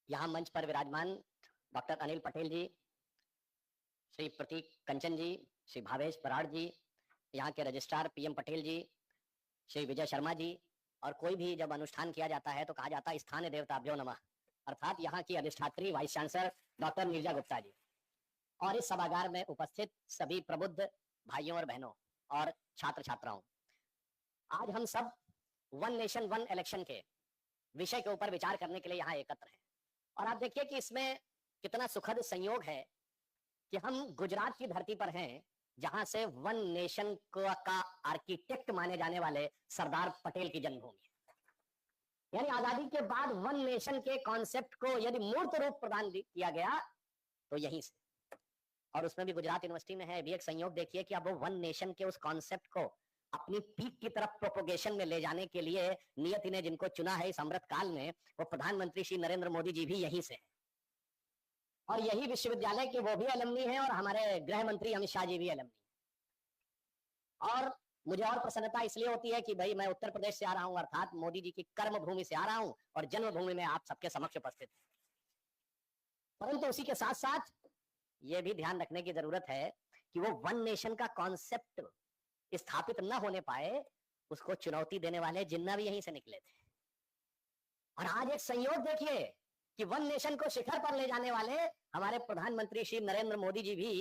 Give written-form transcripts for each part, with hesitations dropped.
यहाँ मंच पर विराजमान डॉक्टर अनिल पटेल जी, श्री प्रतीक कंचन जी, श्री भावेश बराड़ जी, यहाँ के रजिस्ट्रार पीएम पटेल जी, श्री विजय शर्मा जी, और कोई भी जब अनुष्ठान किया जाता है तो कहा जाता है स्थानीय देवताभ्यो नमः, अर्थात यहाँ की अधिष्ठात्री vice chancellor doctor Neerja Gupta ji और इस सभागार में उपस्थित सभी प्रबुद्ध भाइयों और बहनों और छात्र छात्राओं, आज हम सब वन नेशन वन इलेक्शन के विषय के ऊपर विचार करने के लिए यहाँ एकत्र हैं। और आप देखिए कि इसमें कितना सुखद संयोग है कि हम गुजरात की धरती पर हैं, जहां से वन नेशन का आर्किटेक्ट माने जाने वाले सरदार पटेल की जन्मभूमि है। यानी आजादी के बाद वन नेशन के कॉन्सेप्ट को यदि मूर्त रूप प्रदान किया गया तो यहीं से, और उसमें भी गुजरात यूनिवर्सिटी में है। भी एक संयोग देखिए कि अब वो वन नेशन के उस कॉन्सेप्ट को अपनी पीक की तरफ प्रोपोगेशन में ले जाने के लिए नियति ने जिनको चुना है इस अमृत काल में, वो प्रधानमंत्री श्री नरेंद्र मोदी जी भी यहीं से हैं। और यही विश्वविद्यालय के वो भी अलमनी है और हमारे गृह मंत्री अमित शाह जी भी अलमनी है। और मुझे और प्रसन्नता इसलिए होती है कि भाई मैं उत्तर प्रदेश से आ रहा हूं, अर्थात मोदी जी की कर्म भूमि से आ रहा हूं और जन्मभूमि में आप सबके समक्ष उपस्थित है। परंतु उसी के साथ साथ यह भी ध्यान रखने की जरूरत है कि वो वन नेशन का कॉन्सेप्ट स्थापित न होने पाए, उसको चुनौती देने वाले जिन्ना भी यहीं से निकले थे। और आज एक संयोग देखिए कि वन नेशन को शिखर पर ले जाने वाले हमारे प्रधानमंत्री श्री नरेंद्र मोदी जी भी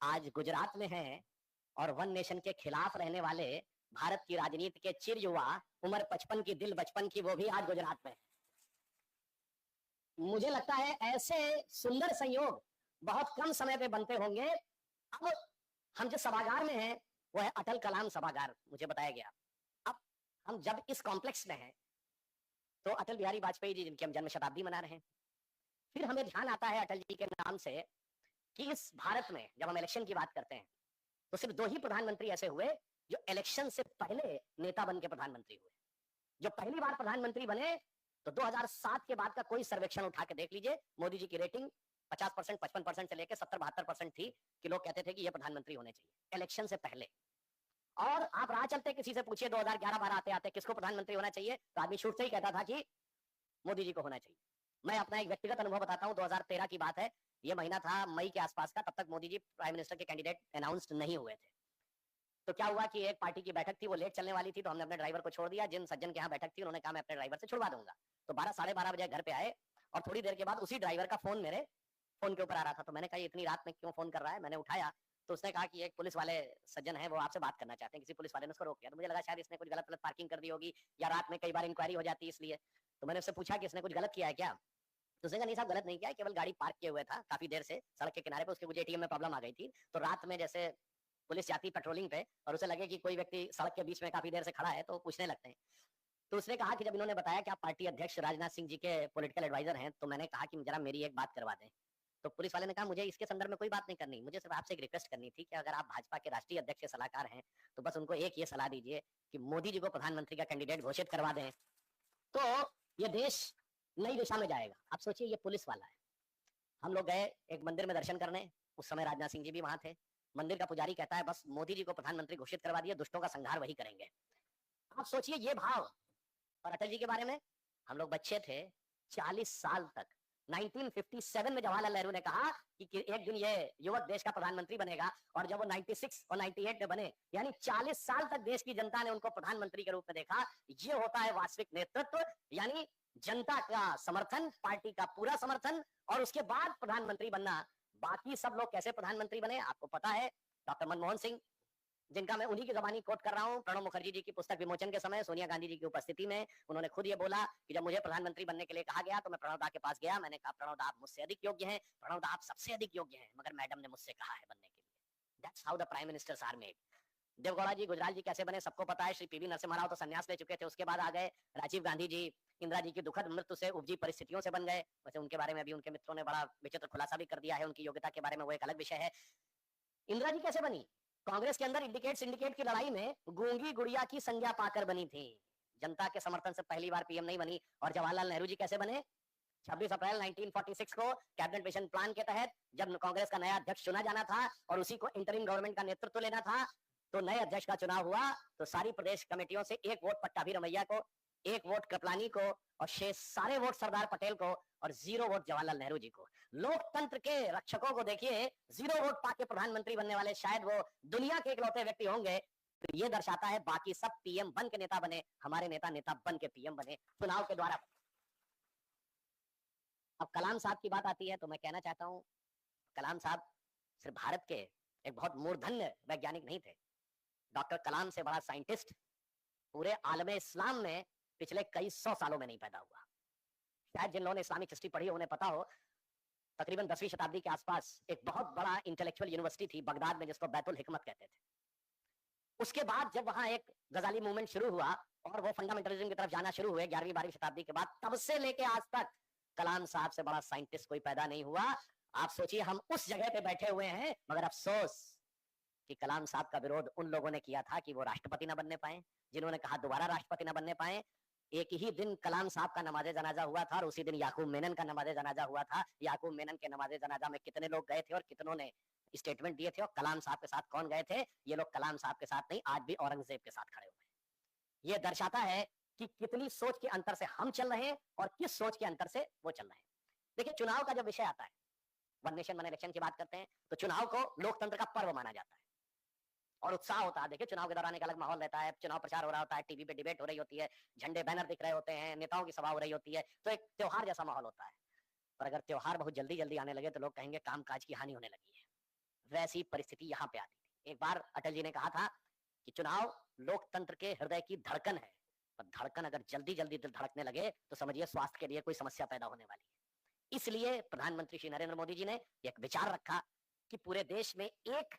आज गुजरात में हैं, और वन नेशन के खिलाफ रहने वाले भारत की राजनीति के चिर युवा, उम्र 55 की दिल बचपन की, वो भी आज गुजरात में है। मुझे लगता है ऐसे सुंदर संयोग बहुत कम समय पे बनते होंगे। अब हम जो सभागार में हैं वो है अटल कलाम सभागार, मुझे बताया गया। अब हम जब इस कॉम्प्लेक्स में हैं तो अटल बिहारी वाजपेयी जी जिनकी हम जन्म शताब्दी मना रहे हैं, फिर हमें ध्यान आता है अटल जी के नाम से कि इस भारत में जब हम इलेक्शन की बात करते हैं तो सिर्फ 2 ही प्रधानमंत्री ऐसे हुए जो इलेक्शन से पहले नेता बन के प्रधानमंत्री हुए। जो पहली बार प्रधानमंत्री बने तो 2007 के बाद का कोई सर्वेक्षण उठा के देख लीजिए, मोदी जी की रेटिंग 50%, 55% से लेकर 70-72% थी कि लोग कहते थे कि ये प्रधानमंत्री होने चाहिए इलेक्शन से पहले। और आप राह चलते किसी से पूछिए 2011-12 आते आते किसको प्रधानमंत्री होना चाहिए, तो आदमी शुरू से ही कहता था कि मोदी जी को होना चाहिए। मैं अपना एक व्यक्तिगत अनुभव बताता हूं, 2013 की बात है, ये महीना था मई के आसपास का, तब तक मोदी जी प्राइम मिनिस्टर के कैंडिडेट अनाउंस्ड नहीं हुए थे। तो क्या हुआ कि एक पार्टी की बैठक थी, वो लेट चलने वाली थी, तो हमने अपने ड्राइवर को छोड़ दिया। जिन सज्जन के यहाँ बैठक थी उन्होंने कहा मैं अपने ड्राइवर से छुड़वा दूंगा। तो 12-12:30 बजे घर पे आए और थोड़ी देर के बाद उसी ड्राइवर का फोन मेरे फोन के ऊपर आ रहा था। तो मैंने कहा इतनी रात में क्यों फोन कर रहा है। मैंने उठाया तो उसने कहा कि एक पुलिस वाले सज्जन है, वो आपसे बात करना चाहते हैं। किसी पुलिस वाले ने उसको रोक लिया। तो मुझे लगा शायद इसने कुछ गलत पार्किंग कर दी होगी, या रात में कई बार इंक्वायरी हो जाती है इसलिए। तो मैंने उससे पूछा कि इसने कुछ गलत किया है क्या। तो उसने कहा नहीं साहब गलत नहीं किया, केवल गाड़ी पार्क किए हुए था काफी देर से सड़क के किनारे पे, उसके कुछ एटीएम में प्रॉब्लम आ गई थी। तो रात में जैसे पुलिस जाती पेट्रोलिंग पे और उसे लगे कि कोई व्यक्ति सड़क के बीच में काफी देर से खड़ा है तो पूछने लगते हैं। तो उसने कहा कि जब इन्होंने बताया कि आप पार्टी अध्यक्ष राजनाथ सिंह जी के पॉलिटिकल एडवाइजर हैं, तो मैंने कहा कि जरा मेरी एक बात करवा दें। तो पुलिस वाले ने कहा मुझे इसके संदर्भ में कोई बात नहीं करनी, मुझे सिर्फ आपसे एक रिक्वेस्ट करनी थी कि अगर आप भाजपा के राष्ट्रीय अध्यक्ष के सलाहकार हैं तो बस उनको एक ये सलाह दीजिए कि मोदी जी को प्रधानमंत्री का कैंडिडेट घोषित करवा दें, तो ये देश नई दिशा में जाएगा। आप सोचिए ये पुलिस वाला है। हम लोग गए एक मंदिर में दर्शन करने, उस समय राजनाथ सिंह जी भी वहां थे। मंदिर का पुजारी कहता है बस मोदी जी को प्रधानमंत्री घोषित करवा दिए, दुष्टों का संहार वही करेंगे। आप सोचिए ये भाव। और अटल जी के बारे में, हम लोग बच्चे थे, 40 साल तक 1957 में जवाहरलाल नेहरू ने कहा कि एक दिन ये युवक देश का प्रधानमंत्री बनेगा, और जब वो 96 और 98 में बने, यानी 40 साल तक देश की जनता ने उनको प्रधानमंत्री के रूप में देखा। ये होता है वास्तविक नेतृत्व, यानी जनता का समर्थन, पार्टी का पूरा समर्थन, और उसके बाद प्रधानमंत्री बनना। बाकी सब लोग कैसे प्रधानमंत्री बने आपको पता है। डॉक्टर मनमोहन सिंह, जिनका मैं उन्हीं की जबानी कोट कर रहा हूं, प्रणब मुखर्जी जी की पुस्तक विमोचन के समय सोनिया गांधी जी की उपस्थिति में उन्होंने खुद ये बोला कि जब मुझे प्रधानमंत्री बनने के लिए कहा गया तो मैं प्रणब दा के पास गया। मैंने कहा प्रणब दा आप मुझसे अधिक योग्य हैं, प्रणब दा आप सबसे अधिक योग्य हैं, मगर मैडम ने मुझसे कहा है बनने के लिए। That's how the prime ministers are made. Deve Gowda ji Gujral ji कैसे बने सबको पता है। श्री पीवी नरसिम्हा राव तो संन्यास ले चुके थे, उसके बाद आ गए राजीव गांधी जी। इंदिरा जी की दुखद मृत्यु से उपजी परिस्थितियों से बन गए। वैसे उनके बारे में अभी उनके मित्रों ने बड़ा विचित्र खुलासा भी कर दिया है, उनकी योग्यता के बारे में, वो एक अलग विषय है। इंदिरा जी कैसे बनी? कांग्रेस के अंदर इंडिकेट सिंडिकेट की लड़ाई में गूंगी गुड़िया की संज्ञा पाकर बनी थी, जनता के समर्थन से पहली बार पीएम नहीं बनी। और जवाहरलाल नेहरू जी कैसे बने? 26 अप्रैल 1946 को कैबिनेट मिशन प्लान के तहत जब कांग्रेस का नया अध्यक्ष चुना जाना था और उसी को इंटरिम गवर्नमेंट का नेतृत्व लेना था, तो नए अध्यक्ष का चुनाव हुआ तो सारी प्रदेश कमेटियों से एक वोट पट्टाभी रमैया को 1 वोट कृपलानी को और शेष सारे वोट सरदार पटेल को और 0 वोट जवाहरलाल नेहरू जी को। लोकतंत्र के रक्षकों को देखिए, 0 वोट पाके प्रधानमंत्री बनने वाले शायद वो दुनिया के इकलौते व्यक्ति होंगे। तो ये दर्शाता है बाकी सब पीएम बन के नेता बने, हमारे नेता नेता बन के पीएम बने चुनाव के द्वारा। अब कलाम साहब की बात आती है तो मैं कहना चाहता हूं, कलाम साहब सिर्फ भारत के एक बहुत मूर्धन्य वैज्ञानिक नहीं थे। डॉक्टर कलाम से बड़ा साइंटिस्ट पूरे आलमे इस्लाम में पिछले कई 100 सालों में नहीं पैदा हुआ। शायद जिन लोगों ने इस्लामिक हिस्ट्री पढ़ी उन्हें पता हो, तकरीबन 10वीं शताब्दी के आसपास एक बहुत बड़ा इंटेलेक्चुअल यूनिवर्सिटी थी बगदाद में जिसको बैतुल हिकमत कहते थे। उसके बाद जब वहां एक गजाली मूवमेंट शुरू हुआ और वो फंडामेंटलिज्म की तरफ जाना शुरू हुए 11वीं-12वीं शताब्दी के बाद, तब से लेके आज तक कलाम साहब से बड़ा साइंटिस्ट कोई पैदा नहीं हुआ। आप सोचिए हम उस जगह पे बैठे हुए हैं, मगर अफसोस कि कलाम साहब का विरोध उन लोगों ने किया था कि वो राष्ट्रपति ना बनने पाए, जिन्होंने कहा दोबारा राष्ट्रपति ना बनने पाए। एक ही दिन कलाम साहब का नमाज़े जनाजा हुआ था और उसी दिन याकूब मेनन का नमाज़े जनाजा हुआ था। याकूब मेनन के नमाज़े जनाजा में कितने लोग गए थे और कितनों ने स्टेटमेंट दिए थे और कलाम साहब के साथ कौन गए थे? ये लोग कलाम साहब के साथ नहीं, आज भी औरंगजेब के साथ खड़े हुए हैं। ये दर्शाता है कि कितनी सोच के अंतर से हम चल रहे हैं और किस सोच के अंतर से वो चल रहे हैं। देखिए चुनाव का जब विषय आता है, वन नेशन वन इलेक्शन की बात करते हैं, तो चुनाव को लोकतंत्र का पर्व माना जाता है और उत्साह होता है। देखिए चुनाव के दौरान एक अलग माहौल रहता है, चुनाव प्रचार हो रहा होता है, टीवी पे डिबेट हो रही होती है, झंडे बैनर दिख रहे होते हैं, नेताओं की सभा हो रही होती है, तो एक त्योहार जैसा माहौल होता है। पर अगर त्योहार बहुत जल्दी जल्दी आने लगे तो लोग कहेंगे कामकाज की हानि होने लगी है। वैसी परिस्थिति यहाँ पे आती थी। एक बार अटल जी ने कहा था कि चुनाव लोकतंत्र के हृदय की धड़कन है, पर धड़कन अगर जल्दी जल्दी दिल धड़कने लगे तो समझिए स्वास्थ्य के लिए कोई समस्या पैदा होने वाली है। इसलिए प्रधानमंत्री श्री नरेंद्र मोदी जी ने एक विचार रखा कि पूरे देश में एक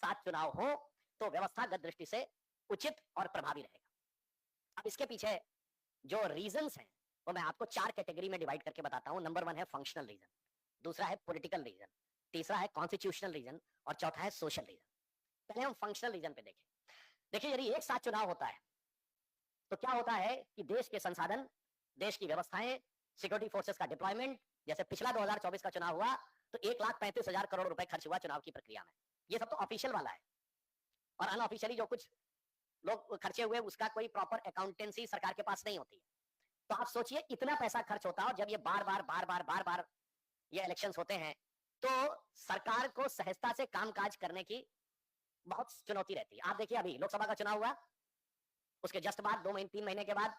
साथ चुनाव हो तो व्यवस्थागत दृष्टि से उचित और प्रभावी रहेगा। अब इसके पीछे जो रीजंस हैं वो मैं आपको 4 कैटेगरी में डिवाइड करके बताता हूं। नंबर 1 है फंक्शनल रीजन, दूसरा है पॉलिटिकल रीजन, तीसरा है कॉन्स्टिट्यूशनल रीजन और चौथा है सोशल रीजन। पहले हम फंक्शनल रीजन पे देखें। देखिए यदि एक साथ चुनाव होता है तो क्या होता है कि देश के संसाधन, देश की व्यवस्थाएं, सिक्योरिटी फोर्सेस का डिप्लॉयमेंट, जैसे पिछला 2024 का चुनाव हुआ तो 1,35,000 करोड़ रुपए खर्च हुआ चुनाव की प्रक्रिया में। ये सब तो ऑफिशियल वाला है और अनऑफिशियली जो कुछ लोग खर्चे हुए उसका कोई प्रॉपर अकाउंटेंसी सरकार के पास नहीं होती है। तो आप सोचिए इतना पैसा खर्च होता है और जब ये बार बार ये इलेक्शंस होते हैं तो सरकार को सहजता से कामकाज करने की बहुत चुनौती रहती है। आप देखिए अभी लोकसभा का चुनाव हुआ, उसके जस्ट बाद 2-3 महीने के बाद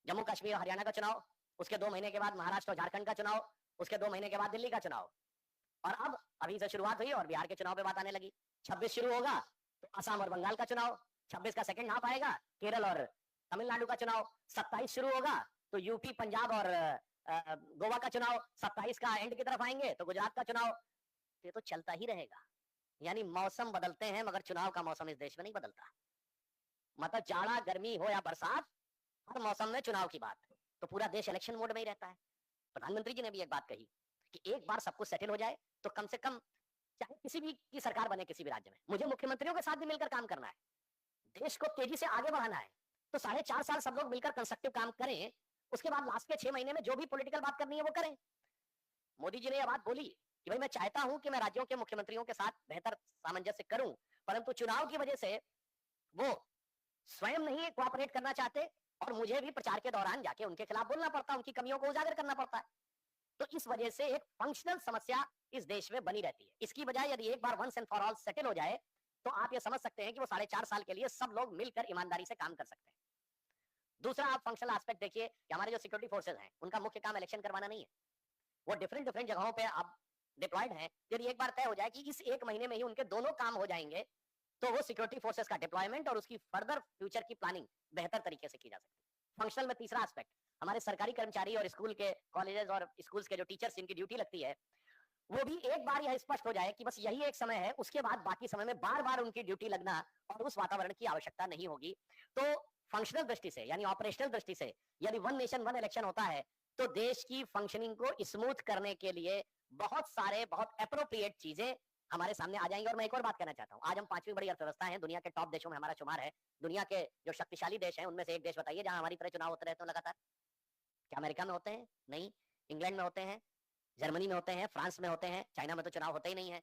जम्मू कश्मीर और हरियाणा का चुनाव, उसके 2 महीने के बाद महाराष्ट्र और झारखंड का चुनाव, उसके 2 महीने के बाद दिल्ली का चुनाव, और अब अभी से शुरुआत हुई और बिहार के चुनाव पे बात आने लगी। 26 शुरू होगा तो असम और बंगाल का चुनाव, 26 का सेकंड हाफ आएगा केरल और तमिलनाडु का चुनाव, 27 शुरू होगा तो यूपी पंजाब और गोवा का चुनाव, 27 का एंड की तरफ आएंगे तो गुजरात का चुनाव। ये तो चलता ही रहेगा। यानी मौसम बदलते हैं मगर चुनाव का मौसम इस देश में नहीं बदलता। मतलब जाड़ा गर्मी हो या बरसात, हर मौसम में चुनाव की बात, तो पूरा देश इलेक्शन मोड में ही रहता है। प्रधानमंत्री जी ने भी एक बात कही कि एक बार सब कुछ सेटल हो जाए तो कम से कम चाहे किसी भी की सरकार बने किसी भी राज्य में, मुझे मुख्यमंत्रियों के साथ भी मिलकर काम करना है, देश को तेजी से आगे बढ़ाना है। तो 4.5 साल सब लोग मिलकर कंस्ट्रक्टिव काम करें, उसके बाद लास्ट के 6 महीने में जो भी पॉलिटिकल बात करनी है वो करें। मोदी जी ने यह बात बोली कि भाई मैं चाहता हूं कि मैं राज्यों के मुख्यमंत्रियों के साथ बेहतर सामंजस्य करूं, परंतु चुनाव की वजह से वो स्वयं नहीं कोऑपरेट करना चाहते और मुझे भी प्रचार के दौरान जाके उनके खिलाफ बोलना पड़ता, उनकी कमियों को उजागर करना पड़ता है। तो इस वजह से एक फंक्शनल समस्या इस देश में बनी रहती है। इसकी बजाय यदि एक बार once and for all settle हो जाए तो आप ये समझ सकते हैं कि वो 4.5 साल के लिए सब लोग मिलकर ईमानदारी से काम कर सकते हैं। दूसरा आप फंक्शनल एस्पेक्ट देखिए कि हमारे जो सिक्योरिटी फोर्सेज हैं उनका मुख्य काम इलेक्शन करवाना नहीं है, वो डिफरेंट जगहों पे अब डिप्लॉयड हैं। यदि एक बार तय हो जाए कि इस 1 महीने में ही उनके दोनों काम हो जाएंगे तो वो सिक्योरिटी फोर्सेस का डिप्लॉयमेंट और उसकी फर्दर फ्यूचर की प्लानिंग बेहतर तरीके से की जा सकती है। फंक्शनल में तीसरा एस्पेक्ट, हमारे सरकारी कर्मचारी और स्कूल के कॉलेजेस और स्कूल्स के जो टीचर्स इनकी ड्यूटी लगती है, वो भी एक बार यह स्पष्ट हो जाए कि बस यही एक समय है, उसके बाद बाकी समय में बार बार उनकी ड्यूटी लगना और उस वातावरण की आवश्यकता नहीं होगी। तो फंक्शनल दृष्टि से यानी ऑपरेशनल दृष्टि से यदि वन नेशन वन इलेक्शन होता है तो देश की फंक्शनिंग को स्मूथ करने के लिए बहुत सारे बहुत एप्रोप्रिएट चीजें हमारे सामने आ जाएंगे। और मैं एक और बात कहना चाहता हूं, आज हम 5वीं बड़ी अर्थव्यवस्था है, दुनिया के टॉप देशों में हमारा शुमार है। दुनिया के जो शक्तिशाली देश हैं उनमें से एक देश बताइए जहां हमारी तरह चुनाव होते रहते हैं लगातार। क्या अमेरिका में होते हैं? नहीं। इंग्लैंड में होते हैं, जर्मनी में होते हैं, फ्रांस में होते हैं, चाइना में तो चुनाव होते ही नहीं है,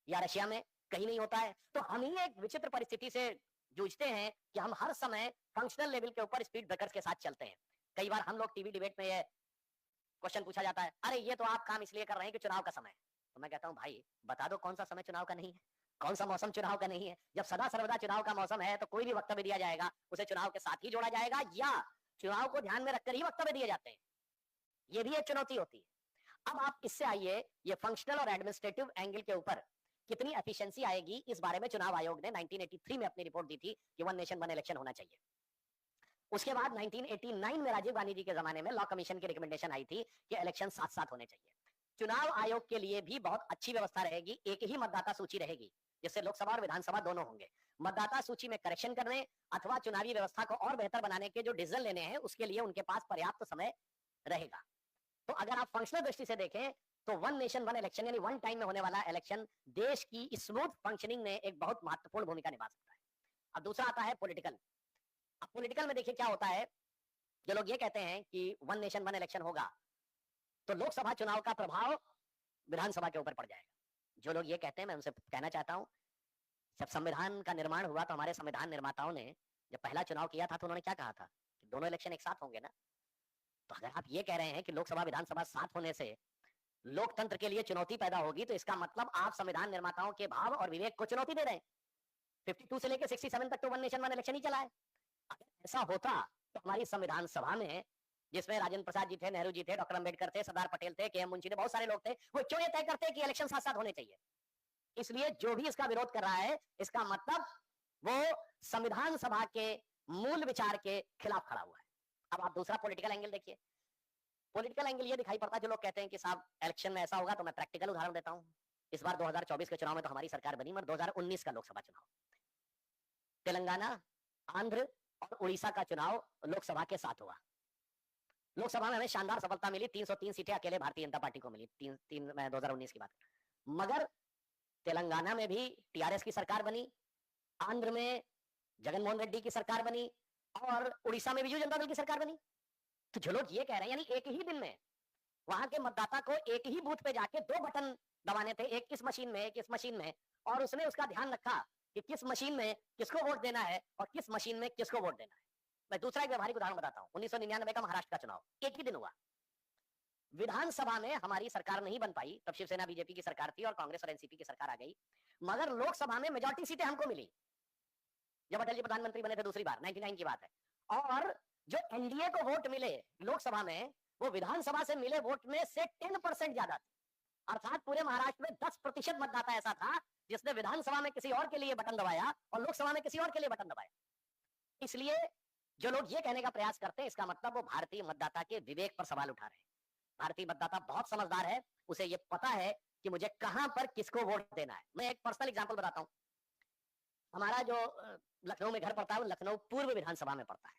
या रशिया में कहीं नहीं होता है। तो हम ही एक विचित्र परिस्थिति से जूझते हैं कि हम हर समय फंक्शनल लेवल के ऊपर स्पीड ब्रेकर्स के साथ चलते हैं। कई बार हम लोग टीवी डिबेट में ये क्वेश्चन पूछा जाता है, अरे ये तो आप काम इसलिए कर रहे हैं कि चुनाव का समय है। तो मैं कहता हूं भाई बता दो कौन सा समय चुनाव का नहीं है, कौन सा मौसम चुनाव का नहीं है। जब सदा सर्वदा चुनाव का मौसम है तो कोई भी वक्तव्य दिया जाएगा उसे चुनाव के साथ ही जोड़ा जाएगा, या चुनाव को ध्यान में रखकर ही वक्तव्य दिए जाते हैं। ये भी एक चुनौती होती है। अब आप इससे आइए, ये फंक्शनल और एडमिनिस्ट्रेटिव एंगल के ऊपर कितनी एफिशिएंसी आएगी, इस बारे में चुनाव आयोग ने 1983 में अपनी रिपोर्ट दी थी कि वन नेशन वन इलेक्शन होना चाहिए। उसके बाद 1989 में राजीव गांधी जी के जमाने में लॉ कमीशन की रिकमेंडेशन आई थी कि इलेक्शन साथ साथ होने चाहिए। चुनाव आयोग के लिए भी बहुत अच्छी व्यवस्था रहेगी, एक ही मतदाता सूची रहेगी जिससे लोकसभा और विधानसभा दोनों होंगे। मतदाता सूची में करेक्शन करने अथवा चुनावी व्यवस्था को और बेहतर बनाने के जो डिसीजन लेने हैं उसके लिए उनके पास पर्याप्त समय रहेगा। तो अगर आप फंक्शनल दृष्टि से देखें तो वन नेशन वन इलेक्शन यानी वन टाइम में होने वाला इलेक्शन देश की स्मूथ फंक्शनिंग में एक बहुत महत्वपूर्ण भूमिका निभा सकता है। अब दूसरा आता है पॉलिटिकल। अब पॉलिटिकल में देखिए क्या होता है, जो लोग ये कहते हैं कि वन नेशन वन इलेक्शन होगा तो लोकसभा चुनाव का प्रभाव विधानसभा के ऊपर पड़ जाएगा। जो लोग ये कहते हैं मैं उनसे कहना चाहता हूं, जब संविधान का निर्माण हुआ तो हमारे संविधान निर्माताओं ने जब पहला चुनाव किया था तो उन्होंने क्या कहा था कि दोनों इलेक्शन एक साथ होंगे ना। तो अगर आप ये कह रहे हैं कि लोकसभा विधानसभा साथ होने से लोकतंत्र के लिए चुनौती पैदा होगी तो इसका मतलब आप संविधान निर्माताओं के भाव और विवेक को चुनौती दे रहे हैं। 52 से लेकर 67 तक तो वन नेशन वन इलेक्शन ही चला है। अगर ऐसा होता तो हमारी संविधान सभा में, जिसमें राजेंद्र प्रसाद जी थे, नेहरू जी थे, डॉक्टर अंबेडकर थे, सरदार पटेल थे, के.एम. मुंशी थे, बहुत सारे लोग थे, वो क्यों ये तय करते कि इलेक्शन साथ साथ होने चाहिए। इसलिए जो भी इसका विरोध कर रहा है इसका मतलब वो संविधान सभा के मूल विचार के खिलाफ खड़ा हुआ है। अब आप दूसरा पॉलिटिकल एंगल देखिए। पॉलिटिकल एंगल ये दिखाई पड़ता है, जो लोग कहते हैं कि साहब इलेक्शन में ऐसा होगा, तो मैं प्रैक्टिकल उदाहरण देता हूं। इस बार 2024 के चुनाव में तो हमारी सरकार बनी, मगर 2019 का लोकसभा चुनाव, तेलंगाना, आंध्र और उड़ीसा का चुनाव लोकसभा के साथ हुआ। लोकसभा में हमें शानदार सफलता मिली, 303 सीटें अकेले भारतीय जनता पार्टी को मिली। मैं 2019 की बात, मगर तेलंगाना में भी टीआरएस की सरकार बनी, आंध्र में जगनमोहन रेड्डी की सरकार बनी और उड़ीसा में बिजू जनता दल की सरकार बनी। तो जो लोग ये कह रहे हैं यानी एक ही दिन में वहां के मतदाता को एक ही बूथ पे जाके 2 बटन दबाने थे, एक इस मशीन में एक इस मशीन में, और उसने उसका ध्यान रखा कि किस मशीन में किसको वोट देना है और किस मशीन में किसको वोट देना है। मैं दूसरा एक व्यवहारिक उदाहरण बताता हूं। 1999 का महाराष्ट्र का चुनाव एक ही दिन हुआ। विधानसभा में हमारी सरकार नहीं बन पाई, तब शिवसेना बीजेपी की सरकार थी और कांग्रेस और एनसीपी की सरकार आ गई, मगर लोकसभा में मेजॉरिटी सीटें हमको मिली जब अटल जी प्रधानमंत्री बने थे दूसरी बार, 99 की बात है। और जो एनडीए को वोट मिले लोकसभा में वो विधानसभा से मिले वोट में से 10% ज्यादा थे। अर्थात पूरे महाराष्ट्र में 10% मतदाता ऐसा था जिसने विधानसभा में किसी और के लिए बटन दबाया और लोकसभा में किसी और के लिए बटन दबाया। इसलिए जो लोग ये कहने का प्रयास करते हैं इसका मतलब वो भारतीय मतदाता के विवेक पर सवाल उठा रहे हैं। भारतीय मतदाता बहुत समझदार है, उसे ये पता है कि मुझे कहां पर किसको वोट देना है। मैं एक पर्सनल एग्जांपल बताता हूं। हमारा जो लखनऊ में घर पड़ता है वो लखनऊ पूर्व विधानसभा में पड़ता है।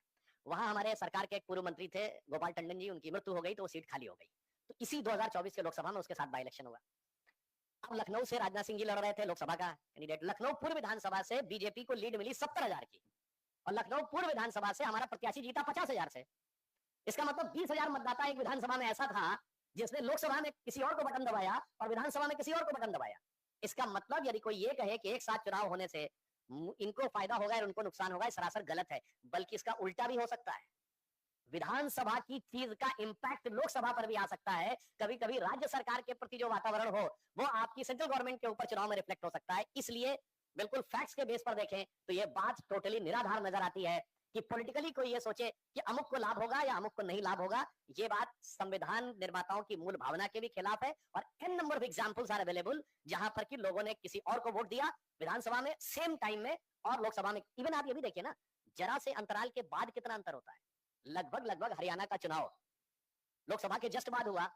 वहां हमारे सरकार के एक पूर्व मंत्री थे गोपाल टंडन जी, उनकी मृत्यु हो गई तो वो सीट खाली हो गई। तो इसी 2024 के लोकसभा में उसके साथ बाई इलेक्शन हुआ। अब लखनऊ से राजनाथ सिंह जी लड़ रहे थे लोकसभा का कैंडिडेट। लखनऊ पूर्व विधानसभा से बीजेपी को लीड मिली 70,000 की और लखनऊ पूर्व विधानसभा से हमारा प्रत्याशी जीता 50,000 से। इसका मतलब 20,000 मतदाता एक विधानसभा में ऐसा था जिसने लोकसभा में किसी और को बटन दबाया और विधानसभा में किसी और को बटन दबाया। इसका मतलब यदि कोई ये कहे कि एक साथ चुनाव होने से इनको फायदा होगा और उनको नुकसान होगा, सरासर गलत है, बल्कि इसका उल्टा भी हो सकता है। विधानसभा की चीज का इंपैक्ट लोकसभा पर भी आ सकता है। कभी कभी राज्य सरकार के प्रति जो वातावरण हो वो आपकी सेंट्रल गवर्नमेंट के ऊपर चुनाव में रिफ्लेक्ट हो सकता है। इसलिए बिल्कुल फैक्ट्स के बेस पर देखें तो ये बात टोटली निराधार नजर आती है कि पॉलिटिकली कोई ये सोचे कि अमुक को लाभ होगा या अमुक को नहीं लाभ होगा। ये बात संविधान निर्माताओं की मूल भावना के भी खिलाफ है और an number of examples are available जहां पर कि लोगों ने किसी और को वोट दिया विधानसभा में सेम टाइम में और लोकसभा में। इवन आप ये भी देखिए ना, जरा से अंतराल के बाद कितना अंतर होता है। लगभग हरियाणा का चुनाव लोकसभा के जस्ट बाद हुआ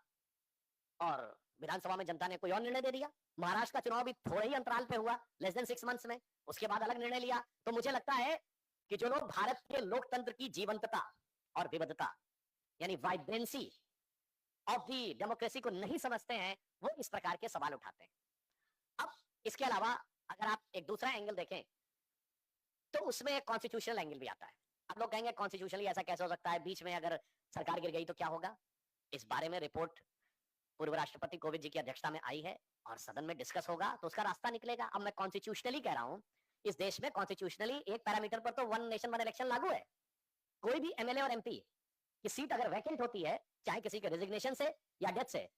और विधानसभा में जनता ने कोई और निर्णय दे दिया। महाराष्ट्र का चुनाव भी थोड़े ही अंतराल पे हुआ, लेस देन 6 मंथ्स में, उसके बाद अलग निर्णय लिया। तो मुझे लगता है कि जो लोग भारत के लोकतंत्र की जीवंतता और विविधता यानी वाइब्रेंसी ऑफ दी डेमोक्रेसी को नहीं समझते हैं, वो इस प्रकार के सवाल उठाते हैं। अब इसके अलावा अगर आप एक दूसरा एंगल देखें तो उसमें एक कॉन्स्टिट्यूशनल एंगल भी आता है। आप लोग कहेंगे कॉन्स्टिट्यूशनली ऐसा कैसे हो सकता है, बीच में अगर सरकार गिर गई तो क्या होगा। इस बारे में रिपोर्ट पूर्व राष्ट्रपति कोविंद जी की अध्यक्षता में आई है और सदन में डिस्कस होगा तो उसका रास्ता निकलेगा। अब मैं कॉन्स्टिट्यूशनली कह रहा हूं इस देश में कॉन्स्टिट्यूशनली एक पैरामीटर पर तो वन नेशन वन इलेक्शन लागू है। कोई भी एमएलए और एमपी की सीट अगर वैकेंट होती है, चाहे किसी के रेजिग्नेशन से या डेथ से,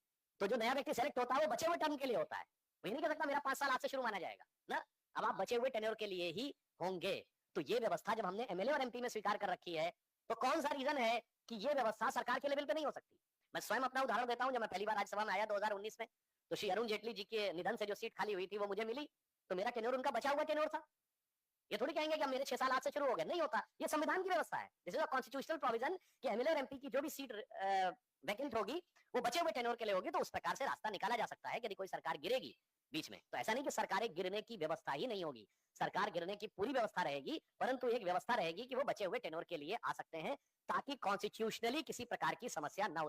तो जो नया व्यक्ति सेलेक्ट होता है वो बचे हुए टर्म के लिए होता है। वो ये नहीं कह सकता मेरा 5 साल आज से शुरू माना जाएगा ना। अब आप बचे हुए टेन्योर के लिए ही होंगे। तो ये व्यवस्था जब हमने एमएलए और एमपी में स्वीकार कर रखी है, तो कौन सा रीजन है कि ये व्यवस्था सरकार के लेवल पे नहीं हो सकती। मैं स्वयं अपना उदाहरण देता हूं। जब मैं पहली बार राज्यसभा में आया 2019 में, तो श्री अरुण जेटली जी के निधन से जो सीट खाली हुई थी वो मुझे मिली, तो मेरा टेन्योर उनका बचा हुआ टेन्योर था। ये थोड़ी कहेंगे कि मेरे 6 साल आज से शुरू हो गए, नहीं होता। ये संविधान की व्यवस्था है, this is a constitutional provision कि एमएलए और एमपी की जो भी सीट वैकेंट होगी वो बचे हुए टेन्योर के लिए होगी। तो उस प्रकार से रास्ता निकाला जा सकता है कि यदि कोई सरकार गिरेगी बीच में, तो ऐसा नहीं कि सरकारें गिरने की व्यवस्था ही नहीं होगी, सरकार गिरने की पूरी व्यवस्था रहेगी, परंतु एक व्यवस्था रहेगी कि वो बचे हुए टेन्योर के लिए आ सकते हैं, ताकि कॉन्स्टिट्यूशनली किसी प्रकार की समस्या न हो।